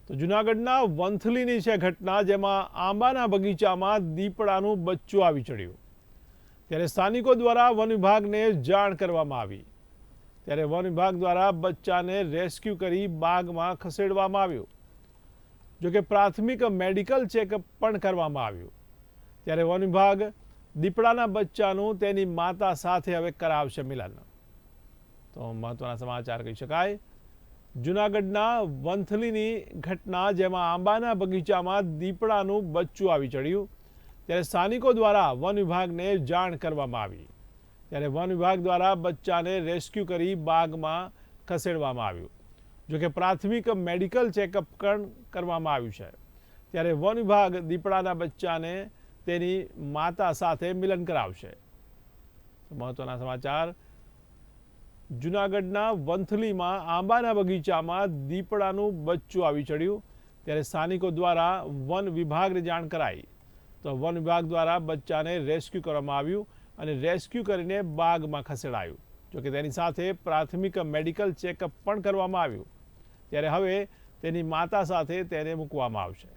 તો જૂનાગઢના વંથલીની છે ઘટના, જેમાં આંબાના બગીચામાં દીપડાનું બચ્ચું આવી ચડ્યું. ત્યારે સ્થાનિકો દ્વારા વન વિભાગને જાણ કરવામાં આવી. ત્યારે વન વિભાગ દ્વારા બચ્ચાને રેસ્ક્યુ કરી બાગમાં ખસેડવામાં આવ્યું. જોકે પ્રાથમિક મેડિકલ ચેકઅપ પણ કરવામાં આવ્યું. ત્યારે વન વિભાગ દીપડાના બચ્ચાનું તેની માતા સાથે હવે કરાવશે મિલન. તો મહત્વના સમાચાર કહી શકાય. જૂનાગઢના વંથલીની ઘટના, જેમાં આંબાના બગીચામાં દીપડાનું બચ્ચું આવી ચડ્યું. ત્યારે સ્થાનિકો દ્વારા વન વિભાગને જાણ કરવામાં આવી. ત્યારે વન વિભાગ દ્વારા બચ્ચાને રેસ્ક્યુ કરી બાગમાં ખસેડવામાં આવ્યું. જોકે પ્રાથમિક મેડિકલ ચેકઅપ પણ કરવામાં આવ્યું છે. ત્યારે વન વિભાગ દીપડાના બચ્ચાને તેની માતા સાથે મિલન કરાવશે. મહત્વના સમાચાર. જૂનાગઢના વંથલીમાં આંબાના બગીચામાં દીપડાનું બચ્ચું આવી ચડ્યું. ત્યારે સ્થાનિકો દ્વારા વન વિભાગને જાણ કરાઈ. તો વન વિભાગ દ્વારા બચ્ચાને રેસ્ક્યુ કરવામાં આવ્યું અને રેસ્ક્યુ કરીને બાગમાં ખસેડાયું. જોકે તેની સાથે પ્રાથમિક મેડિકલ ચેકઅપ પણ કરવામાં આવ્યું. ત્યારે હવે તેની માતા સાથે તેને મૂકવામાં આવશે.